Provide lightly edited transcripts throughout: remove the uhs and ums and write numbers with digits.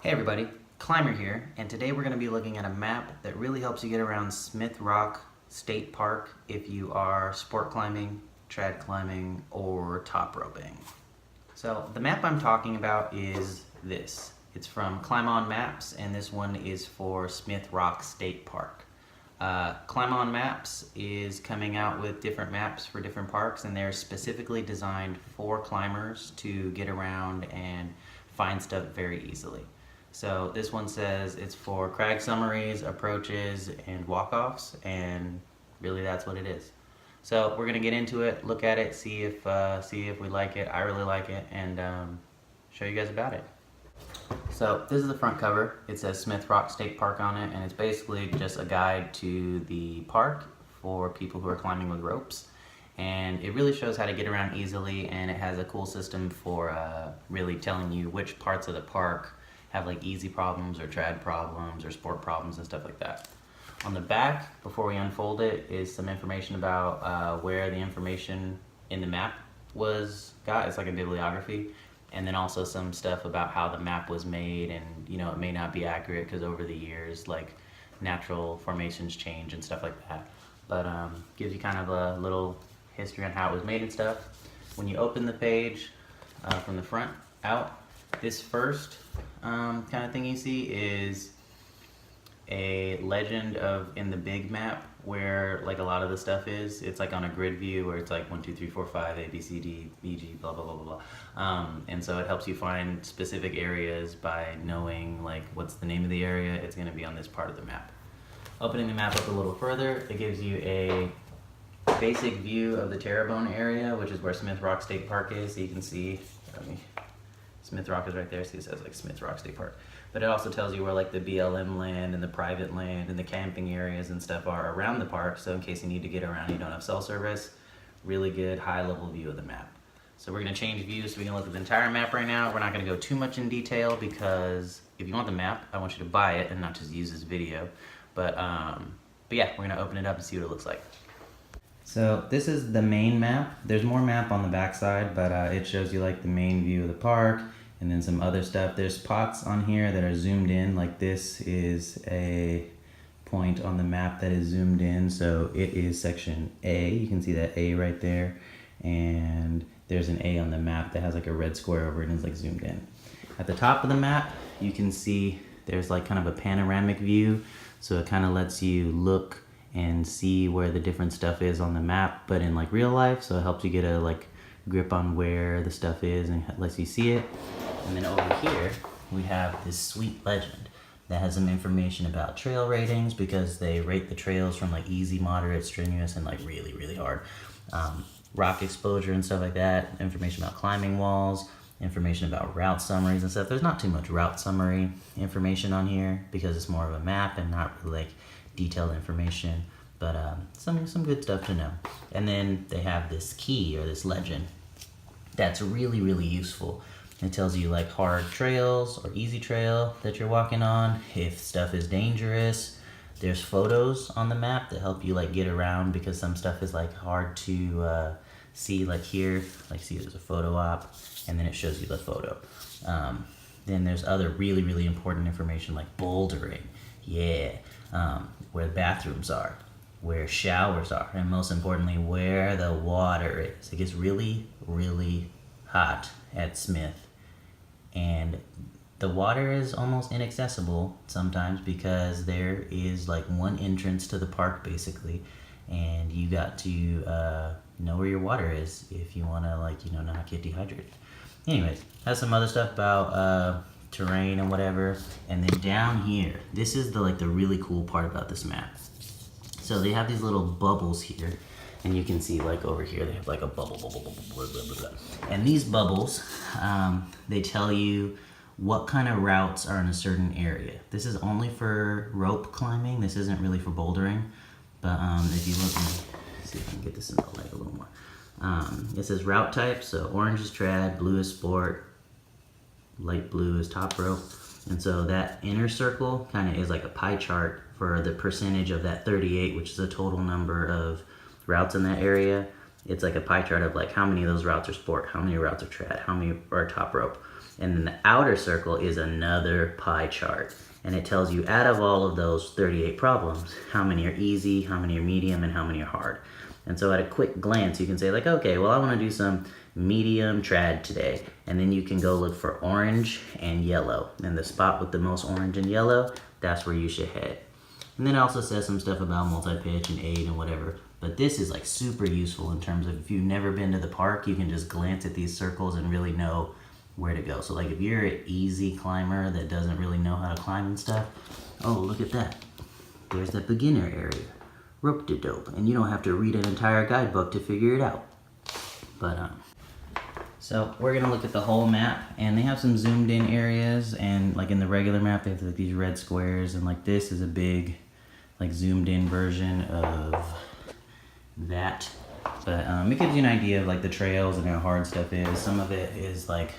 Hey everybody, Climber here, and today we're going to be looking at a map that really helps you get around Smith Rock State Park if you are sport climbing, trad climbing, or top roping. So the map I'm talking about is this. It's from Climb On Maps, and this one is for Smith Rock State Park. Climb On Maps is coming out with different maps for different parks, and they're specifically designed for climbers to get around and find stuff very easily. So this one says it's for crag summaries, approaches, and walk-offs, and really that's what it is. So we're gonna get into it, look at it, see if we like it. I really like it, and show you guys about it. So this is the front cover. It says Smith Rock State Park on it, and it's basically just a guide to the park for people who are climbing with ropes. And it really shows how to get around easily, and it has a cool system for really telling you which parts of the park have like easy problems or trad problems or sport problems and stuff like that. On the back, before we unfold it, is some information about where the information in the map got. It's like a bibliography. And then also some stuff about how the map was made, and it may not be accurate because over the years like natural formations change and stuff like that. But gives you kind of a little history on how it was made and stuff. When you open the page from the front out, this first kind of thing you see is a legend of in the big map where like a lot of the stuff is. It's like on a grid view where it's like 1, 2, 3, 4, 5, A, B, C, D, E, G, blah, blah, blah, blah, blah. And so it helps you find specific areas by knowing like what's the name of the area. It's going to be on this part of the map. Opening the map up a little further, it gives you a basic view of the Terrebonne area, which is where Smith Rock State Park is. So you can see, Smith Rock is right there, so it says like Smith Rock State Park. But it also tells you where like the BLM land and the private land and the camping areas and stuff are around the park. So in case you need to get around, you don't have cell service, really good high level view of the map. So we're gonna change views so we can look at the entire map right now. We're not gonna go too much in detail because if you want the map, I want you to buy it and not just use this video. But yeah, we're gonna open it up and see what it looks like. So this is the main map. There's more map on the back side, but it shows you like the main view of the park and then some other stuff. There's spots on here that are zoomed in, like this is a point on the map that is zoomed in, so it is section A. You can see that A right there, and there's an A on the map that has like a red square over it and is like zoomed in. At the top of the map, you can see there's like kind of a panoramic view, so it kind of lets you look and see where the different stuff is on the map, but in like real life, so it helps you get a like grip on where the stuff is and lets you see it. And then over here we have this sweet legend that has some information about trail ratings, because they rate the trails from like easy, moderate, strenuous, and like really, really hard. Rock exposure and stuff like that, information about climbing walls, information about route summaries and stuff. There's not too much route summary information on here because it's more of a map and not really like detailed information, but some good stuff to know. And then they have this key or this legend that's really, really useful. It tells you like hard trails or easy trail that you're walking on, if stuff is dangerous. There's photos on the map that help you like get around, because some stuff is like hard to see. Like here, like see there's a photo op, and then it shows you the photo. Then there's other really, really important information like bouldering, where the bathrooms are, where showers are, and most importantly, where the water is. It gets really, really hot at Smith, and the water is almost inaccessible sometimes because there is like one entrance to the park basically, and you got to know where your water is if you want to not get dehydrated. Anyways, has some other stuff about terrain and whatever. And then down here, this is the really cool part about this map. So they have these little bubbles here, and you can see like over here they have like a bubble, blah, blah, blah, blah, blah. And these bubbles, they tell you what kind of routes are in a certain area. This is only for rope climbing. This isn't really for bouldering. But if you look, see if I can get this in the light a little more. It says route type, so orange is trad, blue is sport, light blue is top rope. And so that inner circle kind of is like a pie chart for the percentage of that 38, which is the total number of routes in that area. It's like a pie chart of like how many of those routes are sport, how many routes are trad, how many are top rope. And then the outer circle is another pie chart. And it tells you out of all of those 38 problems, how many are easy, how many are medium, and how many are hard. And so at a quick glance, you can say like, okay, well, I want to do some medium trad today. And then you can go look for orange and yellow. And the spot with the most orange and yellow, that's where you should head. And then it also says some stuff about multi-pitch and aid and whatever. But this is like super useful in terms of if you've never been to the park, you can just glance at these circles and really know where to go. So like if you're an easy climber that doesn't really know how to climb and stuff, oh, look at that. There's that beginner area, rope-de-dope. And you don't have to read an entire guidebook to figure it out. But so we're gonna look at the whole map, and they have some zoomed in areas, and like in the regular map, they have like these red squares, and like this is a big, like zoomed in version of that. But it gives you an idea of like the trails and how hard stuff is. Some of it is like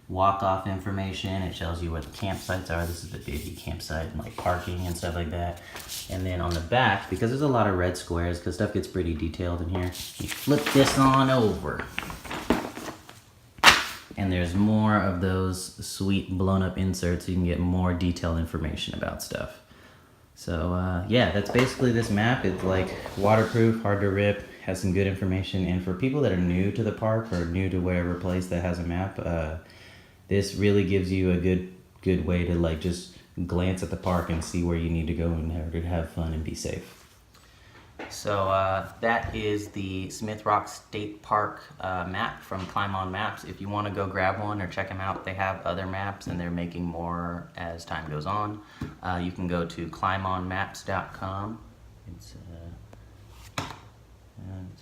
walk-off information. It tells you where the campsites are. This is the baby campsite and like parking and stuff like that. And then on the back, because there's a lot of red squares, because stuff gets pretty detailed in here, you flip this on over. And there's more of those sweet blown up inserts so you can get more detailed information about stuff. So yeah, that's basically this map. It's like waterproof, hard to rip, has some good information. And for people that are new to the park or new to whatever place that has a map, this really gives you a good way to like just glance at the park and see where you need to go and have fun and be safe. So that is the Smith Rock State Park map from Climb On Maps. If you want to go grab one or check them out, they have other maps and they're making more as time goes on. You can go to climbonmaps.com. It's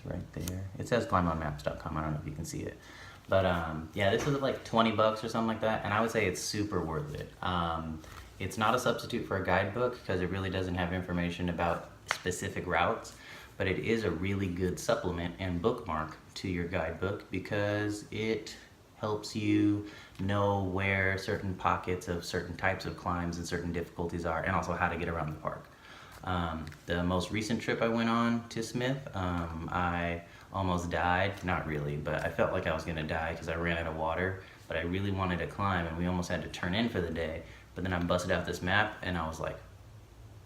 right there. It says climbonmaps.com. I don't know if you can see it. But yeah, this is like 20 bucks or something like that, and I would say it's super worth it. It's not a substitute for a guidebook because it really doesn't have information about specific routes, but it is a really good supplement and bookmark to your guidebook because it helps you know where certain pockets of certain types of climbs and certain difficulties are, and also how to get around the park. The most recent trip I went on to Smith, I almost died. Not really, but I felt like I was gonna die because I ran out of water, but I really wanted to climb and we almost had to turn in for the day. But then I busted out this map and I was like,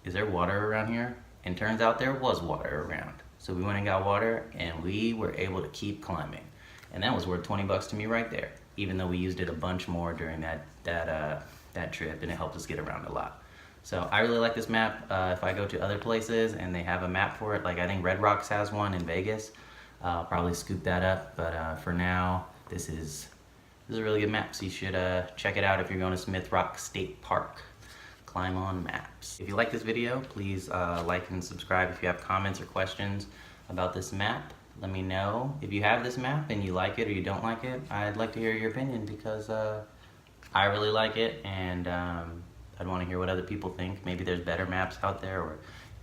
is there water around here? And turns out there was water around. So we went and got water and we were able to keep climbing. And that was worth 20 bucks to me right there, even though we used it a bunch more during that trip and it helped us get around a lot. So I really like this map. If I go to other places and they have a map for it, like I think Red Rocks has one in Vegas, I'll probably scoop that up. But for now, this is a really good map. So you should check it out if you're going to Smith Rock State Park. Climb On Maps. If you like this video, please like and subscribe. If you have comments or questions about this map, let me know. If you have this map and you like it or you don't like it, I'd like to hear your opinion because I really like it, and I'd want to hear what other people think. Maybe there's better maps out there or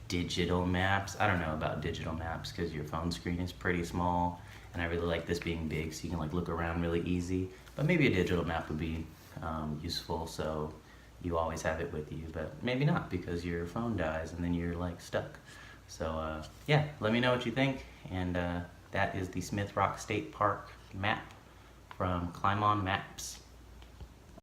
digital maps. I don't know about digital maps because your phone screen is pretty small, and I really like this being big so you can like look around really easy. But maybe a digital map would be useful, so you always have it with you, but maybe not because your phone dies and then you're like stuck. So yeah, let me know what you think, and that is the Smith Rock State Park map from Climb On Maps.